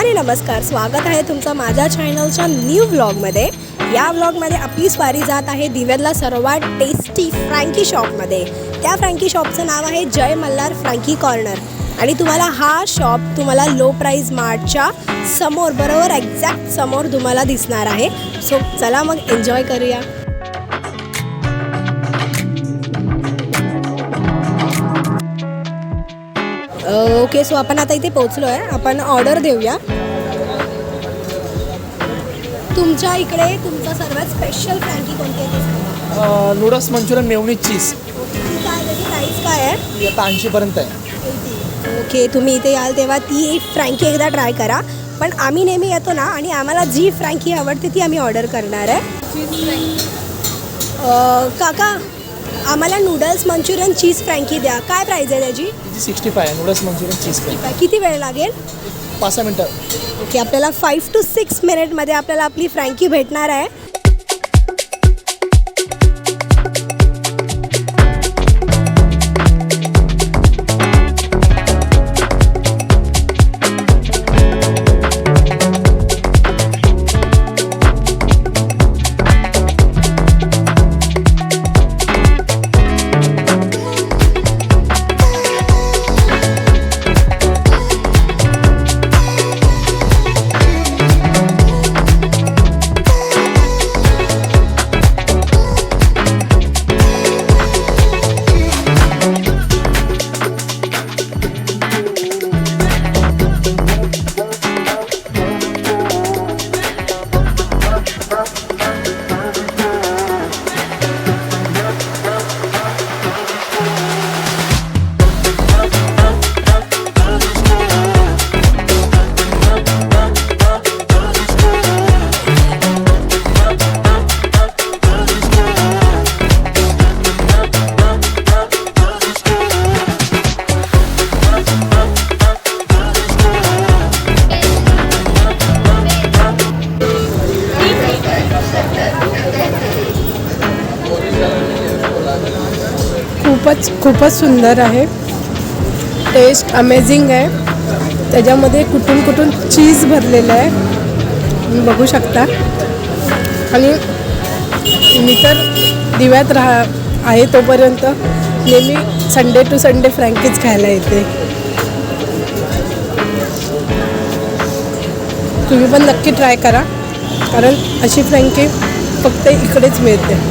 मंडळी नमस्कार, स्वागत आहे तुमचं माझ्या चॅनलच्या न्यू व्लॉगमध्ये। या व्लॉगमध्ये आपली स्वारी जात आहे दिव्यातला सर्वात टेस्टी फ्रँकी शॉपमध्ये। त्या फ्रँकी शॉपचं नाव आहे जय मल्हार फ्रँकी कॉर्नर आणि तुम्हाला हा शॉप तुम्हाला लो प्राइस मार्टच्या समोर बरोबर एक्झॅक्ट समोर तुम्हाला दिसणार आहे। सो चला मग एन्जॉय करूया। ओके, सो आपण आता इथे पोहोचलो आहे। आपण ऑर्डर देऊया। तुमच्या इकडे तुमचा सर्वात स्पेशल फ्रँकी कोणती आहे? नूडल्स मंचुरियन मेयोनीज चीज। काय त्याची प्राईस काय आहे? आता 80 पर्यंत आहे। ओके, तुम्ही इथे याल तेव्हा ती फ्रँकी एकदा ट्राय करा। पण आम्ही नेहमी येतो ना आणि आम्हाला जी फ्रँकी आवडते ती आम्ही ऑर्डर करणार आहे। काका, आम्हाला नूडल्स मंचुरियन चीज फ्रँकी द्या। काय प्राईस आहे त्याची? 65 आहे नूडल्स मंचुरियन चीज फ्रँकी। किती वेळ लागेल? 5 मिनिटं। ओके, आपल्याला 5 to 6 मिनिटमध्ये आपल्याला आपली फ्रँकी भेटणार आहे। खूपच सुंदर आहे। टेस्ट अमेझिंग आहे। त्याच्यामध्ये कुठून चीज भरलेलं आहे, तुम्ही बघू शकता। आणि मी तर दिव्यात आहे तोपर्यंत नेहमी संडे टू संडे फ्रँकीज खायला येते। तुम्ही पण नक्की ट्राय करा, कारण अशी फ्रँकी फक्त इकडेच मिळते।